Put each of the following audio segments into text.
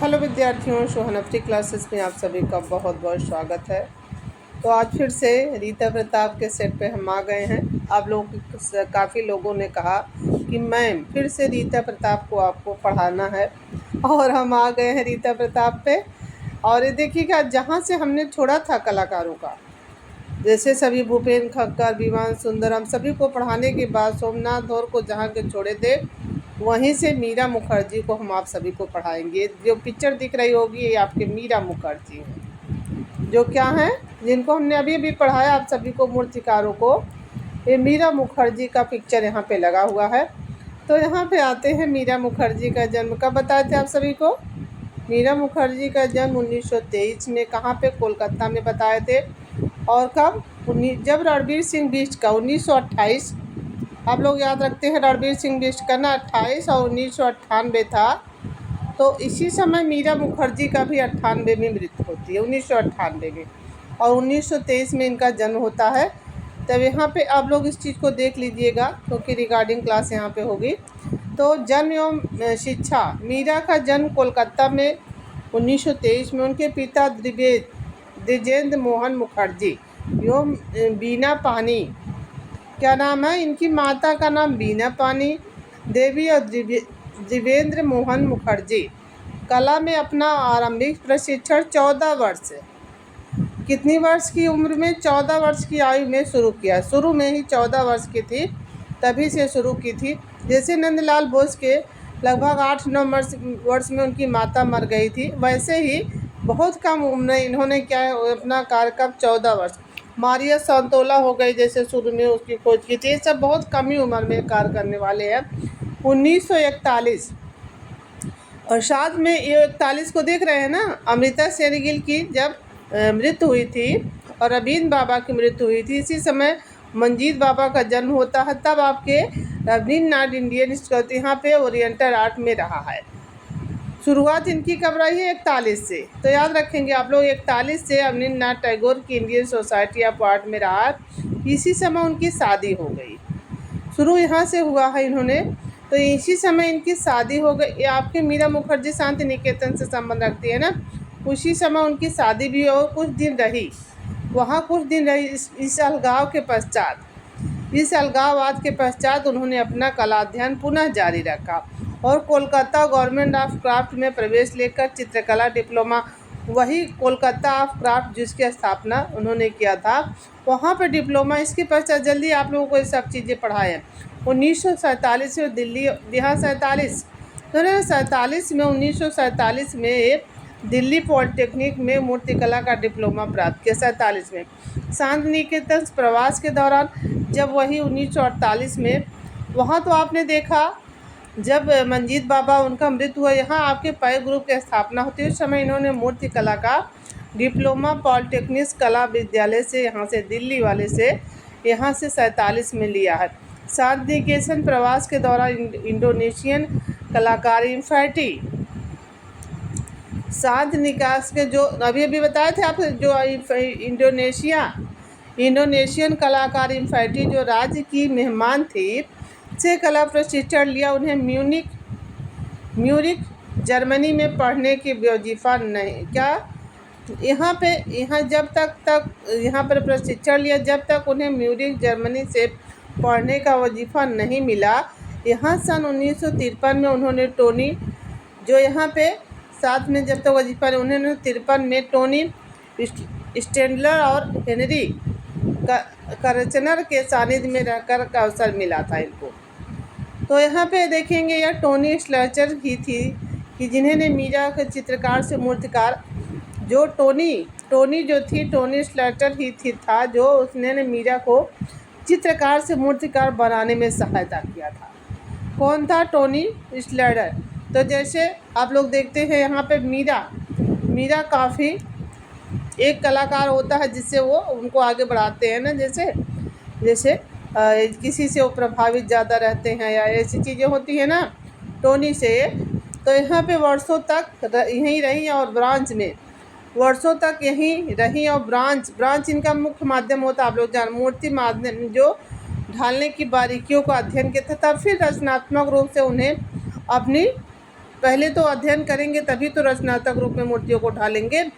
Hello विद्यार्थियों, शोहनफ्री classes में आप सभी का बहुत बहुत स्वागत है। तो आज फिर से रीता प्रताप के सेट पे हम आ गए हैं। आप लोग काफ़ी लोगों ने कहा कि मैम फिर से रीता प्रताप को आपको पढ़ाना है और हम आ गए हैं रीता प्रताप पे। और ये देखिएगा, जहाँ से हमने छोड़ा था कलाकारों का, जैसे सभी भूपेन खक्कर, विमान सुंदर, हम सभी को पढ़ाने के बाद सोमनाथ धौर को जहाँ के छोड़े थे, वहीं से मीरा मुखर्जी को हम आप सभी को पढ़ाएंगे। जो पिक्चर दिख रही होगी ये आपके मीरा मुखर्जी हैं, जो क्या हैं, जिनको हमने अभी अभी पढ़ाया आप सभी को, मूर्तिकारों को। ये मीरा मुखर्जी का पिक्चर यहाँ पे लगा हुआ है। तो यहाँ पे आते हैं, मीरा मुखर्जी का जन्म कब बताए थे आप सभी को? मीरा मुखर्जी का जन्म 1923 में कहाँ पे? कोलकाता में बताए थे। और कब? जब रणवीर सिंह बिष्ट का 1928, आप लोग याद रखते हैं रणवीर सिंह बिष्ट का ना 28 और 1998 था। तो इसी समय मीरा मुखर्जी का भी 98 में मृत्यु होती है, 1998 में, और 1923 में इनका जन्म होता है। तब यहाँ पे आप लोग इस चीज़ को देख लीजिएगा क्योंकि रिगार्डिंग क्लास यहाँ पे होगी। तो जन्म एवं शिक्षा, मीरा का जन्म कोलकाता में 1923 में। उनके पिता द्विजेंद्र मोहन मुखर्जी एवं बीना पानी, क्या नाम है इनकी माता का नाम? बीना पानी देवी और देवेंद्र मोहन मुखर्जी। कला में अपना आरंभिक प्रशिक्षण 14 वर्ष, कितनी वर्ष की उम्र में? 14 वर्ष की आयु में शुरू किया। शुरू में ही 14 वर्ष की थी, तभी से शुरू की थी। जैसे नंदलाल बोस के लगभग 8-9 वर्ष में उनकी माता मर गई थी, वैसे ही बहुत कम उम्र में इन्होंने क्या है अपना कार्य कब? 14 वर्ष। मारिया संतोला हो गई, जैसे शुरू में उसकी खोज की थी। ये सब बहुत कम ही उम्र में कार्य करने वाले हैं। 1941 और साथ में ये 41 को देख रहे हैं ना, अमृता शेरगिल की जब मृत्यु हुई थी और अरविंद बाबा की मृत्यु हुई थी, इसी समय मंजीत बाबा का जन्म होता है। तब आपके रवींद्रनाथ इंडियन इंस्टीट्यूट यहाँ पे ओरिएंटल आर्ट में रहा है। शुरुआत इनकी कब रही है? 41 से। तो याद रखेंगे आप लोग, 41 से रवींद्रनाथ टैगोर की इंडियन सोसाइटी ऑफ आर्ट में रहा। इसी समय उनकी शादी हो गई। शुरू यहाँ से हुआ है इन्होंने, तो इसी समय इनकी शादी हो गई। ये आपके मीरा मुखर्जी शांति निकेतन से संबंध रखती है ना, उसी समय उनकी शादी भी हो, कुछ दिन रही वहाँ, कुछ दिन रही। इस अलगाववाद के पश्चात उन्होंने अपना कला अध्ययन पुनः जारी रखा और कोलकाता गवर्नमेंट ऑफ क्राफ्ट में प्रवेश लेकर चित्रकला डिप्लोमा, वही कोलकाता ऑफ क्राफ्ट जिसकी स्थापना उन्होंने किया था, वहाँ पर डिप्लोमा। इसके पश्चात जल्दी आप लोगों को ये सब चीज़ें पढ़ाएँ। 1947 में दिल्ली, यहाँ 47 तो ना, 47 में 1947 में दिल्ली पॉलिटेक्निक में मूर्तिकला का डिप्लोमा प्राप्त किया। 47 में शांति निकेतन प्रवास के दौरान, जब वही 1948 में, वहाँ तो आपने देखा जब मंजीत बाबा उनका मृत्यु हुआ, यहाँ आपके पै ग्रुप की स्थापना होती है। उस समय इन्होंने मूर्तिकला का डिप्लोमा पॉलिटेक्निक कला विद्यालय से, यहाँ से दिल्ली वाले से, यहाँ से 47 में लिया है। शांति निकेतन प्रवास के दौरान इंडोनेशियन कलाकार इंफैटी, शांति निकास के जो अभी अभी बताए थे आप, जो इंडोनेशियन कलाकार इंफैटी जो राज्य की मेहमान थी, से कला प्रशिक्षण लिया। उन्हें म्यूनिख जर्मनी में पढ़ने की वजीफा नहीं, क्या यहाँ जब तक यहाँ पर प्रशिक्षण लिया, जब तक उन्हें म्यूनिख जर्मनी से पढ़ने का वजीफा नहीं मिला। यहाँ सन 1953 में उन्होंने टोनी, जो यहाँ पे साथ में जब तक वजीफा, उन्होंने 53 में टोनी स्टेंडलर और हेनरी करचनर के सानिध्य में रहकर का अवसर मिला था इनको। तो यहाँ पे देखेंगे यह टोनी स्लर्चर ही थी कि जिन्होंने मीरा के चित्रकार से मूर्तिकार, जो टोनी जो थी, टोनी स्लर्चर ही था जो उसने मीरा को चित्रकार से मूर्तिकार बनाने में सहायता किया था। कौन था? टोनी स्लर्चर। तो जैसे आप लोग देखते हैं यहाँ पे मीरा काफ़ी एक कलाकार होता है जिससे वो उनको आगे बढ़ाते हैं ना, जैसे किसी से वो प्रभावित ज़्यादा रहते हैं या ऐसी चीज़ें होती हैं ना टोनी से। तो यहाँ पे वर्षों तक यहीं रही और ब्रांच में वर्षों तक यहीं रही और ब्रांच इनका मुख्य माध्यम होता है। आप लोग मूर्ति माध्यम जो ढालने की बारीकियों का अध्ययन किया था, तब फिर रचनात्मक रूप से उन्हें अपनी पहले तो अध्ययन करेंगे तभी तो रचनात्मक रूप में मूर्तियों को ढालेंगे।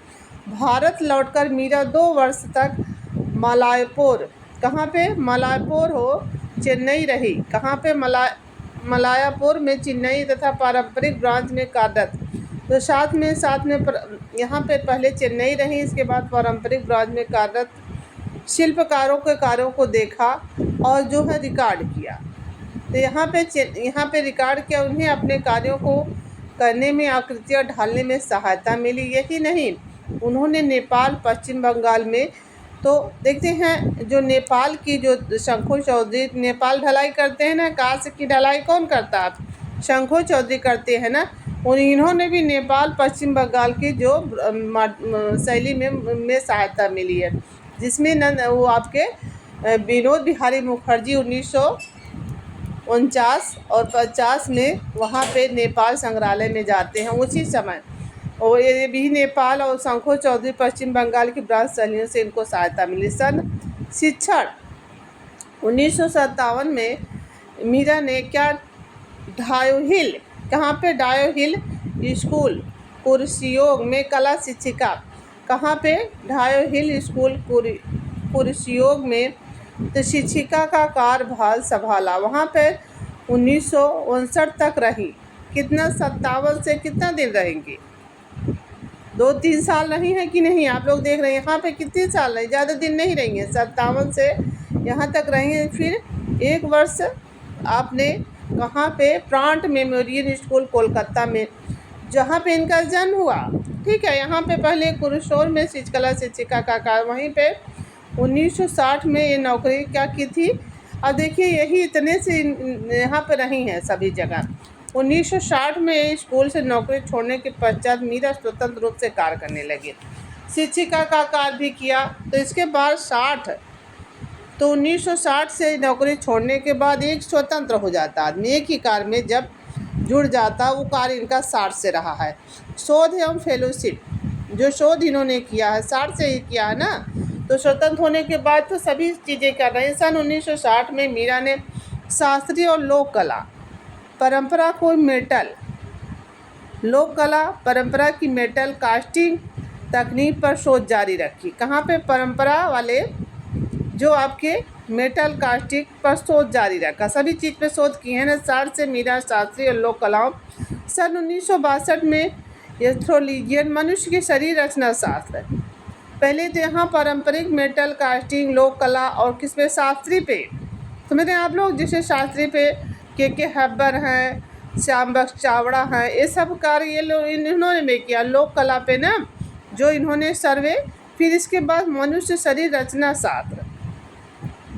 भारत लौटकर मीरा 2 वर्ष तक मलायपुर, कहाँ पे? मलायपुर हो चेन्नई रही। कहाँ पे? मलायापुर में चेन्नई तथा पारंपरिक ब्रांच में कार्यरत। तो साथ में यहाँ पे पहले चेन्नई रही, इसके बाद पारंपरिक ब्रांच में कार्यरत शिल्पकारों के कार्यों को देखा और जो है रिकॉर्ड किया। तो यहाँ पे रिकॉर्ड किया। उन्हें अपने कार्यों को करने में, आकृतियाँ ढालने में सहायता मिली। यही नहीं, उन्होंने नेपाल, पश्चिम बंगाल में, तो देखते हैं जो नेपाल की जो शंखू चौधरी नेपाल ढलाई करते हैं ना, कांस्य की ढलाई कौन करता है? शंखू चौधरी करते हैं ना। और इन्होंने भी नेपाल, पश्चिम बंगाल की जो शैली में सहायता मिली है, जिसमें वो आपके विनोद बिहारी मुखर्जी 1949 और 50 में वहाँ पे नेपाल संग्रहालय में जाते हैं उसी समय। और ये भी नेपाल और शंखू चौधरी पश्चिम बंगाल की ब्रांच शैलियों से इनको सहायता मिली। शिक्षण 1957 में मीरा ने क्या? डायो हिल, कहाँ पे? डायो हिल स्कूल कुर्सियोग में कला शिक्षिका। कहाँ पे? डायो हिल स्कूल कुर्सियोग में तो शिक्षिका का कार्यभार संभाला। वहाँ पे 1959 तक रही। कितना? 57 से कितना दिन रहेंगी? 2-3 साल रही हैं कि नहीं? आप लोग देख रहे हैं यहाँ पे कितने साल रही? ज़्यादा दिन नहीं रही हैं, 57 से यहाँ तक रही हैं। फिर 1 वर्ष आपने कहाँ पे? प्रांट मेमोरियल स्कूल कोलकाता में, जहाँ पे इनका जन्म हुआ। ठीक है, यहाँ पे पहले कुरुशोर में कला शिक्षिका का कार्य, वहीं पे 1960 में ये नौकरी क्या की थी। अब देखिए यही इतने से यहाँ पे रही हैं सभी जगह। 1960 में स्कूल से नौकरी छोड़ने के पश्चात मीरा स्वतंत्र रूप से कार्य करने लगी, शिक्षिका का कार्य भी किया। तो इसके बाद 1960 से नौकरी छोड़ने के बाद एक स्वतंत्र हो जाता आदमी, एक ही कार्य में जब जुड़ जाता। वो कार्य इनका 60 से रहा है। शोध एवं फेलोशिप, जो शोध इन्होंने किया है 60 से ही किया है ना। तो स्वतंत्र होने के बाद तो सभी चीज़ें कर रहे हैं। सन 1960 में मीरा ने शास्त्रीय और लोक कला परंपरा को लोक कला परंपरा की मेटल कास्टिंग तकनीक पर शोध जारी रखी। कहाँ पे? परंपरा वाले जो आपके मेटल कास्टिंग पर शोध जारी रखा। सभी चीज़ पे शोध किए हैं ना। 60 से मीरा शास्त्रीय और लोक कलाओं। सन 1962 में एस्ट्रोलॉजियन मनुष्य की शरीर रचना शास्त्र। पहले तो यहाँ पारंपरिक मेटल कास्टिंग, लोक कला और किस पे? शास्त्री पे। तो मैंने आप लोग जैसे शास्त्री पे के हैबर हैं, श्याम बख्श चावड़ा हैं, ये सब कार्य ये लोग इन्होंने भी किया। लोक कला पे ना जो इन्होंने सर्वे। फिर इसके बाद मनुष्य शरीर रचना शास्त्र,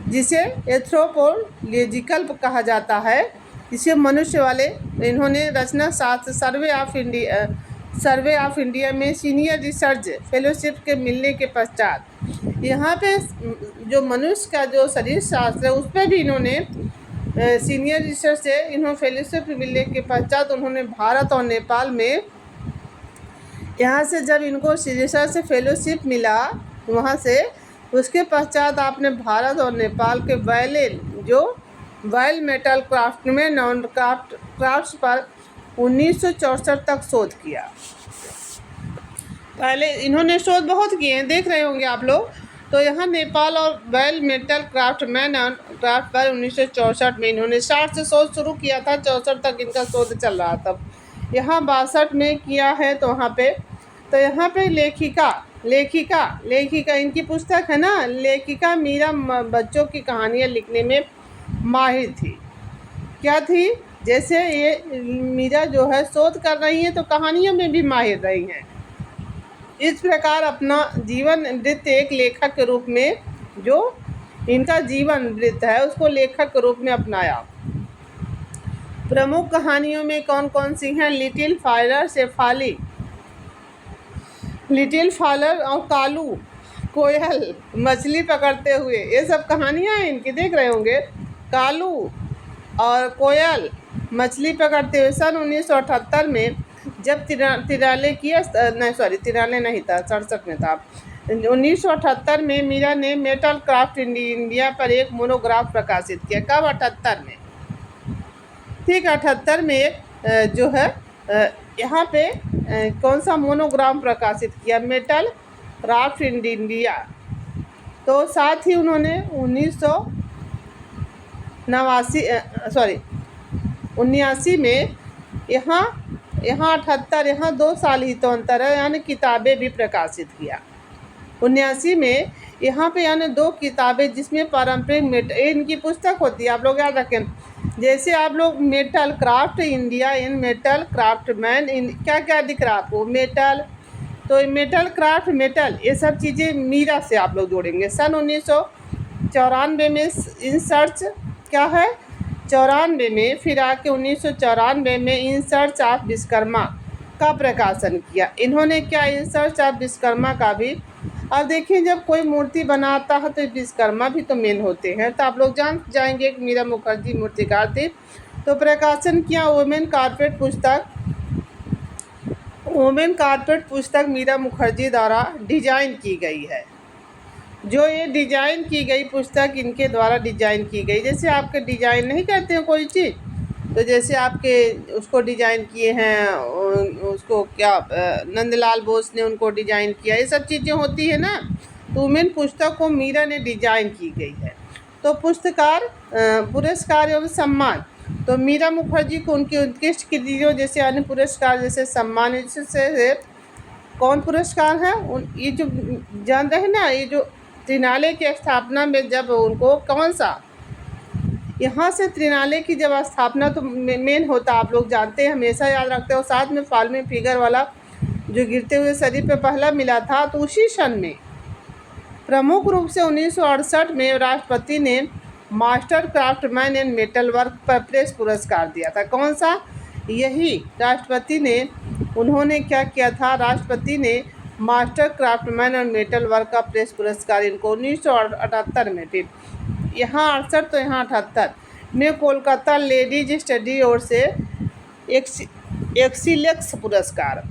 जिसे एंथ्रोपोलॉजिकल कहा जाता है, इसे मनुष्य वाले इन्होंने रचना शास्त्र सर्वे ऑफ इंडिया में सीनियर रिसर्च फेलोशिप के मिलने के पश्चात यहाँ पे जो मनुष्य का जो शरीर शास्त्र है उस पर भी इन्होंने सीनियर रिसर्च से इन्होंने फेलोशिप मिलने के पश्चात उन्होंने भारत और नेपाल में, यहाँ से जब इनको रिसर्च से फेलोशिप मिला वहाँ से, उसके पश्चात आपने भारत और नेपाल के वाइल मेटल क्राफ्ट में नॉन क्राफ्ट्स पर 1964 तक शोध किया। पहले इन्होंने शोध बहुत किए हैं, देख रहे होंगे आप लोग। तो यहाँ नेपाल और वाइल मेटल क्राफ्ट में नॉन क्राफ्ट पर 1964 में इन्होंने 60 से शोध शुरू किया था, 64 तक इनका शोध चल रहा था। यहाँ 62 में किया है। तो यहाँ पे लेखिका इनकी पुस्तक है ना। लेखिका मीरा बच्चों की कहानियाँ लिखने में माहिर थी। क्या थी? जैसे ये मीरा जो है शोध कर रही हैं तो कहानियों में भी माहिर रही हैं। इस प्रकार अपना जीवन वृत्त एक लेखक के रूप में, जो इनका जीवन वृत्त है उसको लेखक के रूप में अपनाया। प्रमुख कहानियों में कौन कौन सी हैं? Little fire, Shefali, little fire और कालू कोयल मछली पकड़ते हुए, ये सब कहानियाँ हैं इनकी, देख रहे होंगे। कालू और कोयल मछली पकड़ते हुए। सन 1978 में जब तिराले नहीं था, 67 में था। 1978 में मीरा ने मेटल क्राफ्ट इंडिया पर एक मोनोग्राफ प्रकाशित किया। कब? 78 में। ठीक, 78 में जो है यहाँ पे कौन सा मोनोग्राम प्रकाशित किया, मेटल क्राफ्ट इन इंडिया। तो साथ ही उन्होंने 1989 में यहाँ 78, यहाँ 2 साल ही तो अंतर है, यानी किताबें भी प्रकाशित किया। 79 में यहाँ पे यानी 2 किताबें जिसमें पारंपरिक इनकी पुस्तक होती है, आप लोग याद रखें। जैसे आप लोग metal craft India in metal craft man in, क्या क्या दिख रहा है आपको, मेटल, तो मेटल क्राफ्ट मेटल ये सब चीज़ें मीरा से आप लोग जोड़ेंगे। सन 1994 में इन सर्च क्या है, 94 में, फिर आके 1994 में इन सर्च ऑफ विश्वकर्मा का प्रकाशन किया। इन्होंने क्या, इन सर्च ऑफ विश्वकर्मा का भी। अब देखिए जब कोई मूर्ति बनाता है तो विश्वकर्मा भी तो मेन होते हैं, तो आप लोग जान जाएंगे कि मीरा मुखर्जी मूर्तिकार थे। तो प्रकाशन किया वुमेन कारपेट पुस्तक मीरा मुखर्जी द्वारा डिजाइन की गई है। जो ये डिजाइन की गई पुस्तक इनके द्वारा डिजाइन की गई। जैसे आपके डिजाइन नहीं करते हैं कोई चीज़, तो जैसे आपके उसको डिजाइन किए हैं, उसको क्या नंदलाल बोस ने उनको डिजाइन किया, ये सब चीज़ें होती है ना। तो वुमेन पुस्तक को मीरा ने डिजाइन की गई है। तो पुरस्कार एवं सम्मान, तो मीरा मुखर्जी को उनकी उत्कृष्ट कृतियों जैसे अन्य पुरस्कार जैसे सम्मान, जैसे कौन पुरस्कार है, ये जो जान रहे हैं ना, ये जो त्रिनालय की स्थापना में जब उनको कौन सा, यहाँ से त्रिनालय की जब स्थापना तो मेन होता, आप लोग जानते हैं, हमेशा याद रखते हो। साथ में फाल्मिंग फिगर वाला जो गिरते हुए शरीर पे पहला मिला था, तो उसी सन में प्रमुख रूप से 1968 में राष्ट्रपति ने master craftsman and metal work पर प्रेस पुरस्कार दिया था। कौन सा, यही राष्ट्रपति ने, उन्होंने क्या किया था, राष्ट्रपति ने मास्टर क्राफ्टमैन और मेटल वर्क का प्रेस पुरस्कार इनको 1978 में, फिर यहाँ 68 तो यहाँ 78 में कोलकाता लेडीज स्टडी ओर से एक्सीलेंस पुरस्कार।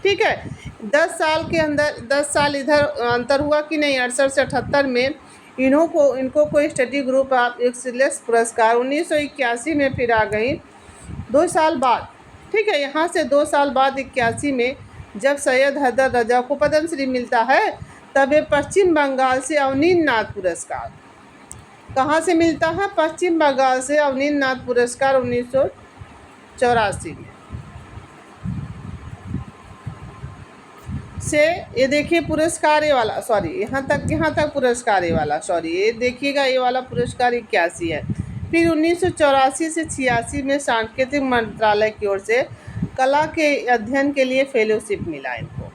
ठीक है, 10 साल के अंदर 10 साल इधर अंतर हुआ कि नहीं, 68 से 78 में इनको कोई स्टडी ग्रुप ऑफ एक्सीलेंस पुरस्कार 1981 में फिर आ गई 2 साल बाद। ठीक है, यहाँ से 2 साल बाद 81 में जब सैयद हैदर रजा को पद्मश्री मिलता है, तब ये पश्चिम बंगाल से अवनींद्र नाथ पुरस्कार, कहाँ से मिलता है, पश्चिम बंगाल से अवनींद्र नाथ पुरस्कार 1984 में से। ये देखिए पुरस्कार ये वाला, सॉरी यहाँ तक पुरस्कार ये वाला, सॉरी ये देखिएगा, ये वाला पुरस्कार 81 है। फिर 1984 से 86 में सांस्कृतिक मंत्रालय की ओर से कला के अध्ययन के लिए फेलोशिप मिला इनको।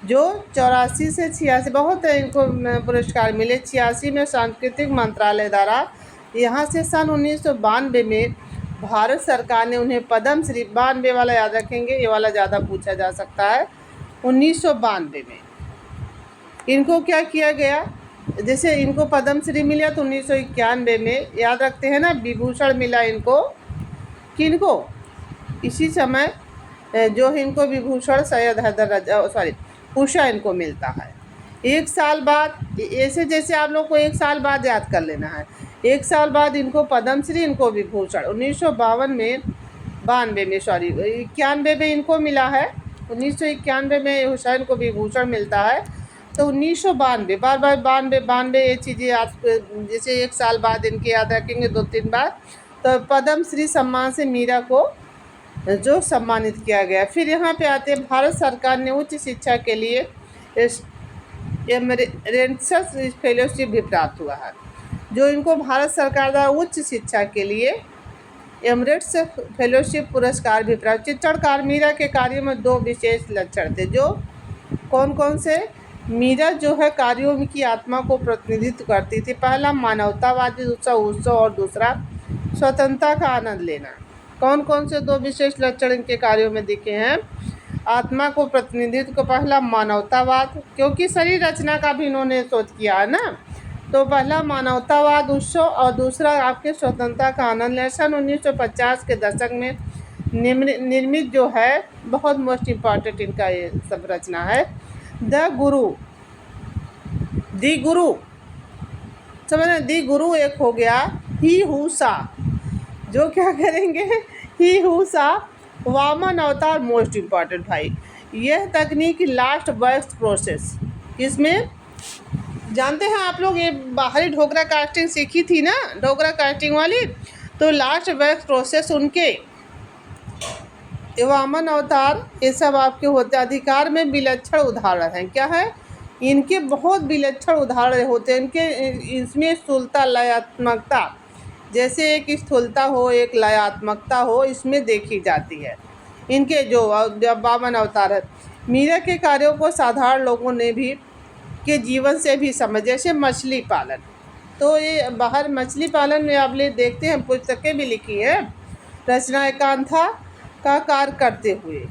जो 84 से 86 बहुत इनको पुरस्कार मिले। 86 में सांस्कृतिक मंत्रालय द्वारा, यहाँ से सन 1992 में भारत सरकार ने उन्हें पद्मश्री, 92 वाला याद रखेंगे, ये वाला ज़्यादा पूछा जा सकता है। 1992 में इनको क्या किया गया, जैसे इनको पद्मश्री मिला तो 1991 में याद रखते हैं ना, विभूषण मिला इनको, किनको, इसी समय जो इनको विभूषण सैयद हैदर रजा, सॉरी उषा इनको मिलता है। 1 साल बाद, ऐसे जैसे आप लोग को 1 साल बाद याद कर लेना है, 1 साल बाद इनको पद्मश्री, इनको विभूषण 1992 में, सॉरी 91 में इनको मिला है। 1991 में हुसैन को विभूषण मिलता है। तो 1992, बार 92 ये चीज़ें आप जैसे 1 साल बाद इनके याद रखेंगे 2-3 बार। तो पद्मश्री सम्मान से मीरा को जो सम्मानित किया गया। फिर यहाँ पे आते हैं, भारत सरकार ने उच्च शिक्षा के लिए एमरिटस फेलोशिप भी प्राप्त हुआ है। जो इनको भारत सरकार द्वारा उच्च शिक्षा के लिए एमरिटस फेलोशिप पुरस्कार भी प्राप्त। चित्रणकार मीरा के कार्यों में 2 विशेष लक्षण थे, जो कौन से, मीरा जो है कार्यों की आत्मा को प्रतिनिधित्व करती थी। पहला मानवतावादी, दूसरा उत्सव और दूसरा स्वतंत्रता का आनंद लेना। कौन से 2 विशेष लक्षण इनके कार्यों में दिखे हैं, आत्मा को प्रतिनिधित्व को, पहला मानवतावाद, क्योंकि शरीर रचना का भी इन्होंने शोध किया है ना, तो पहला मानवतावाद, उत्सव, और दूसरा आपके स्वतंत्रता का आनंद लेना। सन 1950 के दशक में निर्मित जो है, बहुत मोस्ट इम्पॉर्टेंट इनका ये सब रचना है, द गुरु समझ रहे, दी गुरु एक हो गया, ही हु सा, जो क्या करेंगे, ही हु सा वामन अवतार मोस्ट इम्पॉर्टेंट भाई, यह तकनीक लास्ट वैक्स प्रोसेस, इसमें जानते हैं आप लोग, ये बाहरी ढोकरा कास्टिंग सीखी थी ना, ढोकरा कास्टिंग वाली, तो लास्ट वैक्स प्रोसेस उनके वामन अवतार ये सब आपके होते अधिकार में विलक्षण उदाहरण हैं। क्या है, इनके बहुत विलक्षण उदाहरण होते हैं इनके। इसमें स्थूलता लयात्मकता, जैसे एक स्थूलता हो एक लयात्मकता हो, इसमें देखी जाती है इनके जो वामन अवतार है। मीरा के कार्यों को साधारण लोगों ने भी के जीवन से भी समझ, जैसे मछली पालन, तो ये बाहर मछली पालन में आप ले देखते हैं, पुस्तकें भी लिखी है, रचना एकांथा का कार्य करते हुए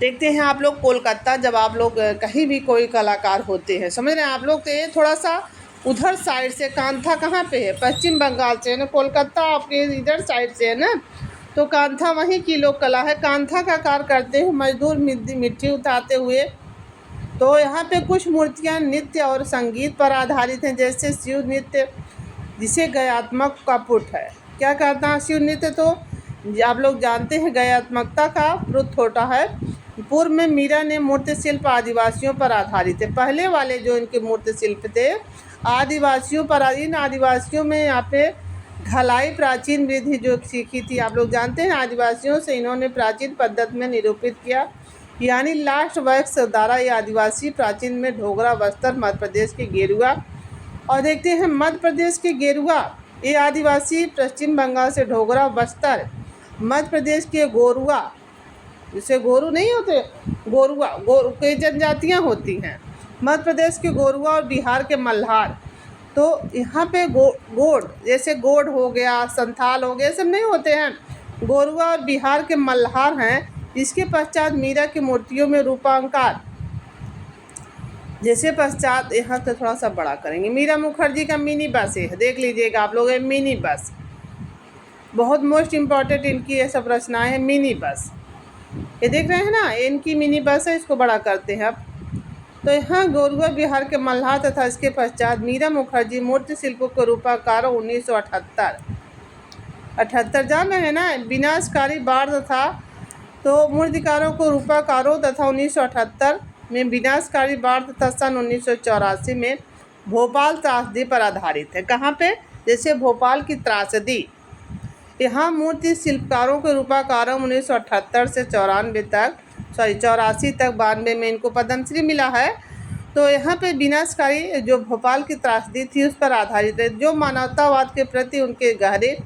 देखते हैं आप लोग। कोलकाता, जब आप लोग कहीं भी कोई कलाकार होते हैं, समझ रहे हैं आप लोग, तो ये थोड़ा सा उधर साइड से, कांथा कहाँ पे है, पश्चिम बंगाल से है ना, कोलकाता आपके इधर साइड से है ना, तो कांथा वहीं की लोक कला है। कांथा का कार्य करते हुए मजदूर मिट्टी उठाते हुए, तो यहाँ पे कुछ मूर्तियाँ नृत्य और संगीत पर आधारित हैं, जैसे शिव नृत्य जिसे गयात्मक का पुट है। क्या कहता है शिव नृत्य, तो आप लोग जानते हैं गयात्मकता का पुट होता है। पूर्व में मीरा ने मूर्ति शिल्प आदिवासियों पर आधारित है, पहले वाले जो इनके मूर्ति शिल्प थे आदिवासियों पर। इन आदिवासियों में यहाँ पे ढलाई प्राचीन विधि जो सीखी थी, आप लोग जानते हैं, आदिवासियों से इन्होंने प्राचीन पद्धति में निरूपित किया, यानी लास्ट वैक्स द्वारा ये आदिवासी प्राचीन में ढोगरा बस्तर मध्य प्रदेश के गेरुआ, और देखते हैं मध्य प्रदेश के गेरुआ, ये आदिवासी पश्चिम बंगाल से ढोगरा बस्तर, मध्य प्रदेश के गोरुआ, जिसे गोरू नहीं होते, गोरुआ गोरू कई जनजातियाँ होती हैं, मध्य प्रदेश के गोरुआ और बिहार के मल्हार। तो यहाँ पे गोड, जैसे गोड हो गया, संथाल हो गया, सब नहीं होते हैं, गोरुआ और बिहार के मल्हार हैं। इसके पश्चात मीरा की मूर्तियों में रूपांकार, जैसे पश्चात यहाँ तो थोड़ा सा बड़ा करेंगे, मीरा मुखर्जी का मिनी बस है, देख लीजिएगा आप लोग, मिनी बस बहुत मोस्ट इम्पॉर्टेंट इनकी ये सब रचनाएं हैं। मिनी बस ये देख रहे हैं ना, इनकी मिनी बस है, इसको बड़ा करते हैं अब। तो यहाँ गोरुआ बिहार के मल्हार तथा इसके पश्चात मीरा मुखर्जी मूर्ति शिल्पों के रूपाकारों 1978 जान रहे हैं ना, विनाशकारी बाढ़ तथा, तो मूर्तिकारों को रूपाकारों तथा 1978 में विनाशकारी बाढ़ तथा सन 1984 में भोपाल त्रासदी पर आधारित है। कहाँ पे, जैसे भोपाल की त्रासदी, यहाँ मूर्ति शिल्पकारों के रूपाकारों 1978 से 94 तक, 84 तक, 92 में इनको पद्मश्री मिला है। तो यहाँ पे विनाशकारी जो भोपाल की त्रासदी थी उस पर आधारित है, जो मानवतावाद के प्रति उनके गहरे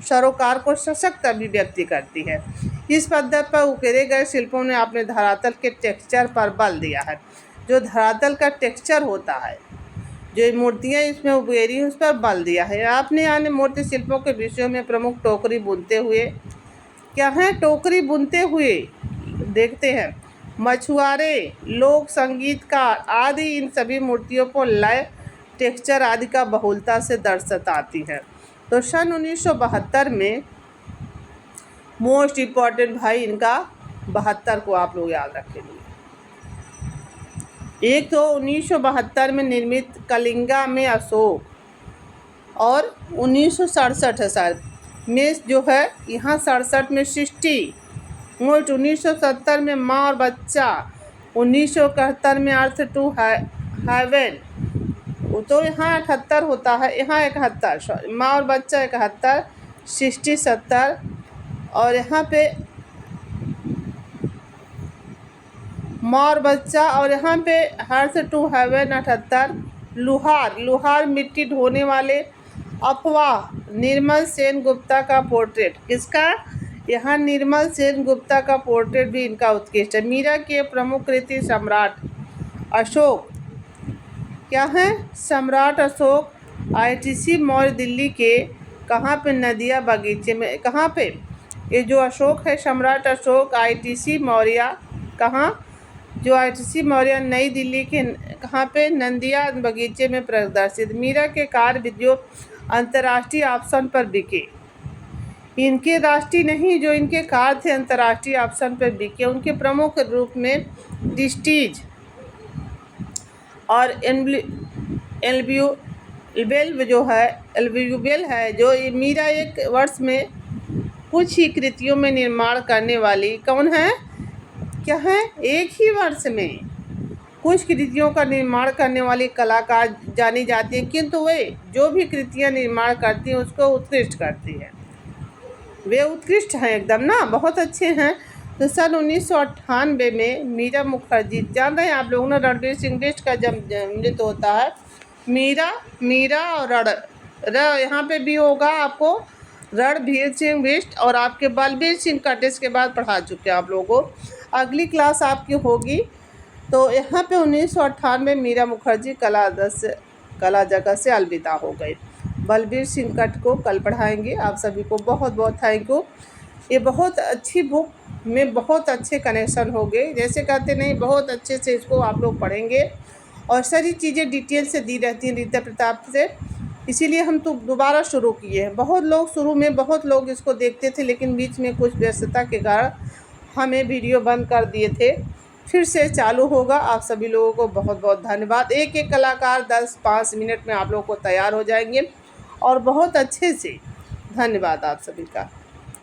सरोकार को सशक्त अभिव्यक्ति करती है। इस पद्धति पर उकेरे गए शिल्पों ने अपने धरातल के टेक्सचर पर बल दिया है। जो धरातल का टेक्सचर होता है, जो मूर्तियाँ इसमें उकेरी उस पर बल दिया है। आपने अन्य मूर्ति शिल्पों के विषयों में प्रमुख टोकरी बुनते हुए, क्या है, टोकरी बुनते हुए देखते हैं, मछुआरे, लोक संगीतकार आदि, इन सभी मूर्तियों को लय, टेक्सचर आदि का बहुलता से दर्शाती है। तो सन 1972 में मोस्ट इम्पॉर्टेंट भाई इनका 72 को आप लोग याद रखेंगे। एक तो 1972 में निर्मित कलिंगा में अशोक, और 1967 है शायद में जो है, यहाँ 67 में सृष्टि, 1970 में माँ और बच्चा, 1971 में अर्थ टू हेवन, तो यहाँ 78 होता है, यहाँ 71, माँ और बच्चा 71, सृष्टि 70, और यहाँ पे माँ और बच्चा, और यहाँ पे हर्थ टू हेवन 78, लुहार मिट्टी ढोने वाले, अफवाह, निर्मल सेन गुप्ता का पोर्ट्रेट, किसका, यहाँ निर्मल सेन गुप्ता का पोर्ट्रेट भी इनका उत्कृष्ट है। मीरा के प्रमुख कृति सम्राट अशोक, क्या है, सम्राट अशोक, ITC मॉल दिल्ली के, कहाँ पे, नदिया बगीचे में, कहाँ पे, ये जो अशोक है सम्राट अशोक ITC मौर्य, कहाँ, जो ITC मौर्य नई दिल्ली के, कहाँ पे, नंदिया बगीचे में प्रदर्शित। मीरा के कार्य जो अंतर्राष्ट्रीय ऑप्शन पर बिके, इनके राष्ट्रीय नहीं, जो इनके कार्य थे अंतर्राष्ट्रीय ऑप्शन पर बिके। उनके प्रमुख रूप में डिस्टीज और एल्ब्यूबेल जो है, एल्ब्यूबेल है, जो मीरा एक वर्ष में कुछ ही कृतियों में निर्माण करने वाली कौन है, क्या है, एक ही वर्ष में कुछ कृतियों का निर्माण करने वाली कलाकार जानी जाती है, किंतु वे जो भी कृतियाँ निर्माण करती हैं उसको उत्कृष्ट करती है। वे उत्कृष्ट हैं एकदम ना, बहुत अच्छे हैं। तो सन 1998 में मीरा मुखर्जी, जान रहे हैं आप लोग ना, रणवीर सिंह बिष्ट का जब मृत्यु होता है, मीरा और यहाँ पे भी होगा आपको रणवीर सिंह बिष्ट, और आपके बलबीर सिंह कटेस के बाद पढ़ा चुके हैं आप लोगों को। अगली क्लास आपकी होगी। तो यहाँ पे 1998 मीरा मुखर्जी कला जगत से अलविदा हो गई। बलबीर सिंह कट को कल पढ़ाएंगे। आप सभी को बहुत बहुत थैंक यू। ये बहुत अच्छी बुक में बहुत अच्छे कनेक्शन हो गए, जैसे कहते नहीं, बहुत अच्छे से इसको आप लोग पढ़ेंगे और सारी चीज़ें डिटेल से दी रहती हैं रीता प्रताप से, इसीलिए हम तो दोबारा शुरू किए हैं। बहुत लोग शुरू में बहुत लोग इसको देखते थे, लेकिन बीच में कुछ व्यस्तता के कारण हमें वीडियो बंद कर दिए थे। फिर से चालू होगा। आप सभी लोगों को बहुत बहुत धन्यवाद। एक एक कलाकार 10-5 मिनट में आप लोगों को तैयार हो जाएंगे और बहुत अच्छे से। धन्यवाद आप सभी का।